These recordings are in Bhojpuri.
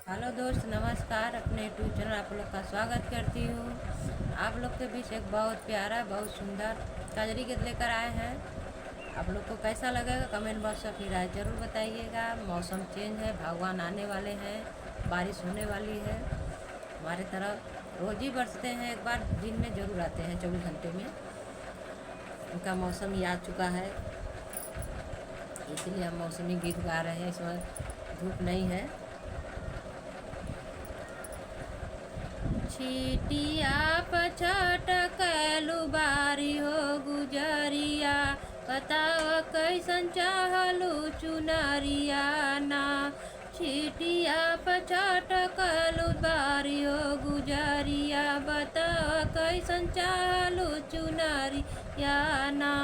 हेलो दोस्त, नमस्कार। अपने यूट्यूब चैनल आप लोग का स्वागत करती हूँ। आप लोग के बीच एक बहुत प्यारा, बहुत सुंदर कजरी गीत लेकर आए हैं। आप लोग को कैसा लगेगा कमेंट बॉक्स में अपनी राय ज़रूर बताइएगा। मौसम चेंज है, भगवान आने वाले हैं, बारिश होने वाली है। हमारे तरफ रोज़ ही बरसते हैं, एक बार दिन में ज़रूर आते हैं 24 घंटे में। उनका मौसम ही आ चुका है, इसलिए हम मौसमी गीत गा रहे हैं। इसमें धूप नहीं है। छीटिया पछटकलू बारी हो गुजरिया, बताव कैसन चाहलू चुनरिया ना। छीटिया पछटकलू बारी हो गुजरिया, बताव कैसन चाहलू चुनरिया ना।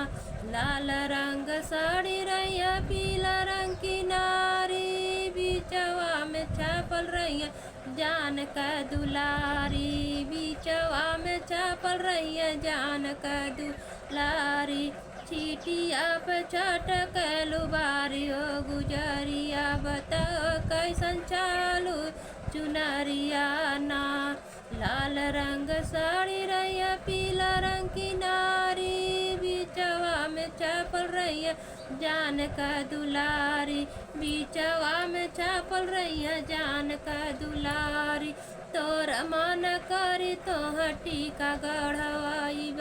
लाल रंग साड़ी रैया, पीला रंग की नारी, बिचवा में छापल रैया जान का दुलारी। बिचवा में छापल रैया जान का दुलारी। छीटिया पे छटकलू बारी हो गुजरिया, बताओ कैसन चालू चुनरिया ना। लाल रंग साड़ी रैया, पीला रंग की नारी, बिचवा में छापल रैया जान का दुलारी। बिचवा में छापल रैया जान का दुलारी। तोर मन करी तो टीका गढ़वाइब,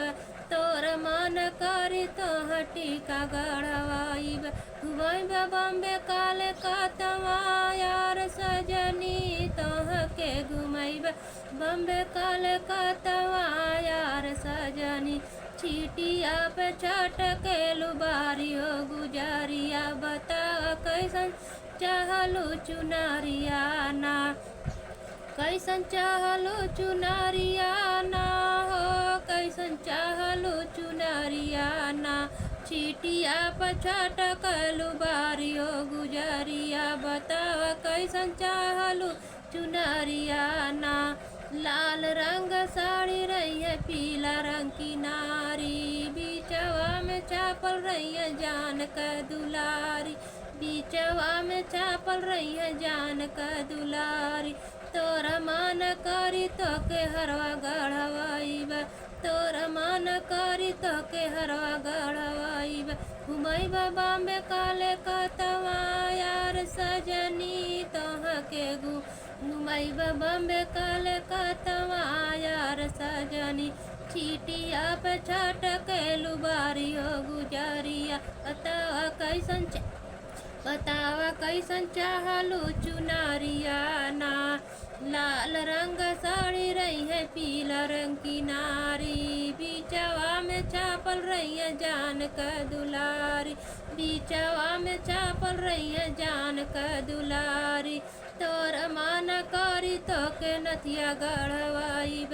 तोर मन करी तो टीका गढ़वाइब। घुमैब बम्बे काले कतवा यार सजनी, तोह के घुमैब बम्बे काले कतवा यार सजनी। छीटिया पे छटकलू बारी हो गुजरिया, बताव कैसन चाहलू चुनरिया ना। कैसन चाहलू चुनरिया ना हो, कैसन चाहलू चुनरिया ना। छीटिया पे छटकलू बारी हो गुजरिया, बताव कैसन चाहलू चुनरिया ना। लाल रंग साड़ी रही है, पीला रंग की नारी, बिचवा में छापल रही है जान का दुलारी। बिचवा में छापल रही है जान का दुलारी। तोरा मन करी तो के हरवा गढ़वाइब, तोरा मन करी तो के हरवा गढ़वाइब। घुमैब बम्बे काले कतवा यार सजनी, तोह के घुमैब बम्बे काले कतवा यार सजनी। छीटिया पे छटकलू बारी हो गुजरिया, बतावा कैसन चाहलू चुनरिया ना। लाल रंग साड़ी रही है, पीला रंग की नारी, बिचवा में छापल रही है जान का दुलारी। बिचवा में छापल रही है जान का दुलारी। तोर मन करी तो के नथिया गढ़वाइब,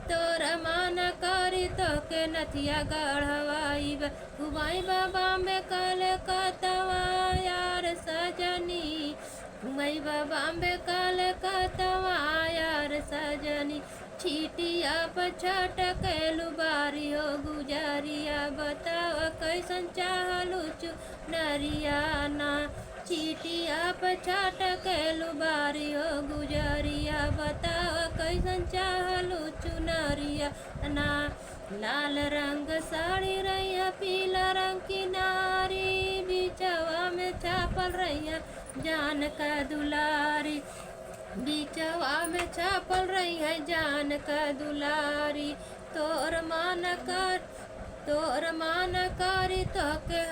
तोर मन करी तो के नथिया गढ़वाइब। घुमैब बम्बे काले कतवा यार सजनी, घुमैब बम्बे काले कतवा यार सजनी। छीटिया पे छटकलू बारी हो गुजरिया, बताव कैसन चाहलू चुनरिया ना। छीटिया पे छटकलू बारी हो गुजरिया, बताव कैसन चाहलू चुनरिया ना। लाल रंग साड़ी रैया, पीला रंग की नारी, बिचवा में छापल रैया जान का दुलारी। बिचवा में छापल रही है जान का दुलारी। तोर मान करी तो के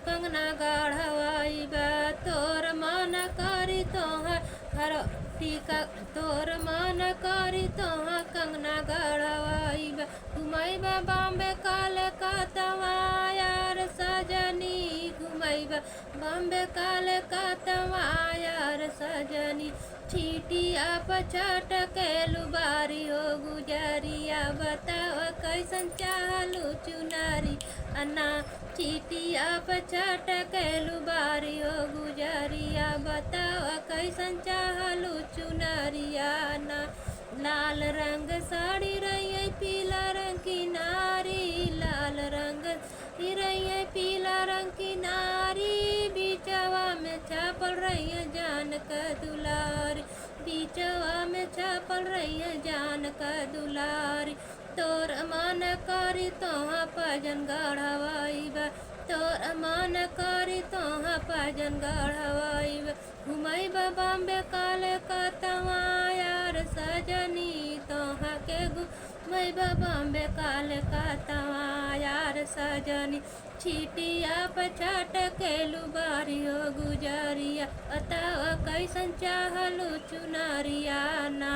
कंगना गढ़वाइब, तोर मन करी तो हर टीका, तोर मन करी तो कंगना गढ़वाइब। घुमैब बम्बे काले कतवा यार सजनी, घुमैब बम्बे काले कतवा यार सजनी। छीटिया पे छटकलू बारी हो गुजरिया, बताव कैसन चाहलू चुनरी ना। छीटिया पे छटकलू बारी हो गुजरिया, बताव कैसन चाहलू चुनरिया ना। लाल रंग साड़ी रही है, पीला रंग की नारी, लाल रंग रही है, पीला रंग की नारी, बिचवा में छापल रही है जान का दुलारी। बीचवा में छापल रही है जान का दुलारी, तोर मान करी तोहा भजन गढ़वाइब, तोर मान करी तोहा भजन गढ़वाइब, घुमैब बॉम्बे कलकत्ता यार सजनी तोहा के घुमैब बॉम्बे कलकत्ता यार सजनी, छिटिया पछाट के लुबारियो गुजरिया बताव कैसन चाहलू चुनरिया ना,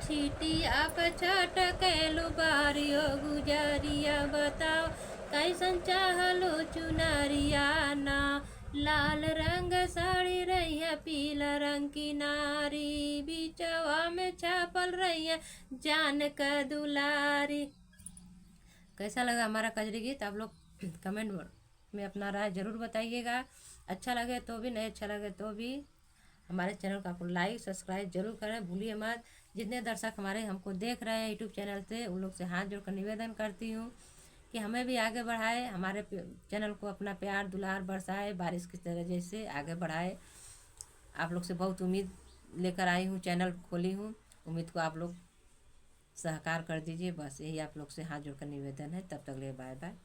छिटिया पछाट के लुबारियो गुजरिया बताव कैसन चाहलू चुनरिया ना, लाल रंग साड़ी रही है पीला रंग की नारी, बीचवा में छापल रही है जान का दुलारी। कैसा लगा हमारा कजरी गीत? आप लोग कमेंट में अपना राय ज़रूर बताइएगा। अच्छा लगे तो भी, नहीं अच्छा लगे तो भी हमारे चैनल को आपको लाइक सब्सक्राइब जरूर करें, भूलिए मत। जितने दर्शक हमारे हमको देख रहे हैं यूट्यूब चैनल से, उन लोग से हाथ जोड़कर निवेदन करती हूँ कि हमें भी आगे बढ़ाए, हमारे चैनल को अपना प्यार दुलार बरसाए, बारिश की तरह जैसे आगे बढ़ाए। आप लोग से बहुत उम्मीद लेकर आई हूँ, चैनल खोली हूँ, उम्मीद को आप लोग सहकार कर दीजिए। बस यही आप लोग से हाथ जोड़कर निवेदन है। तब तक ले बाय बाय।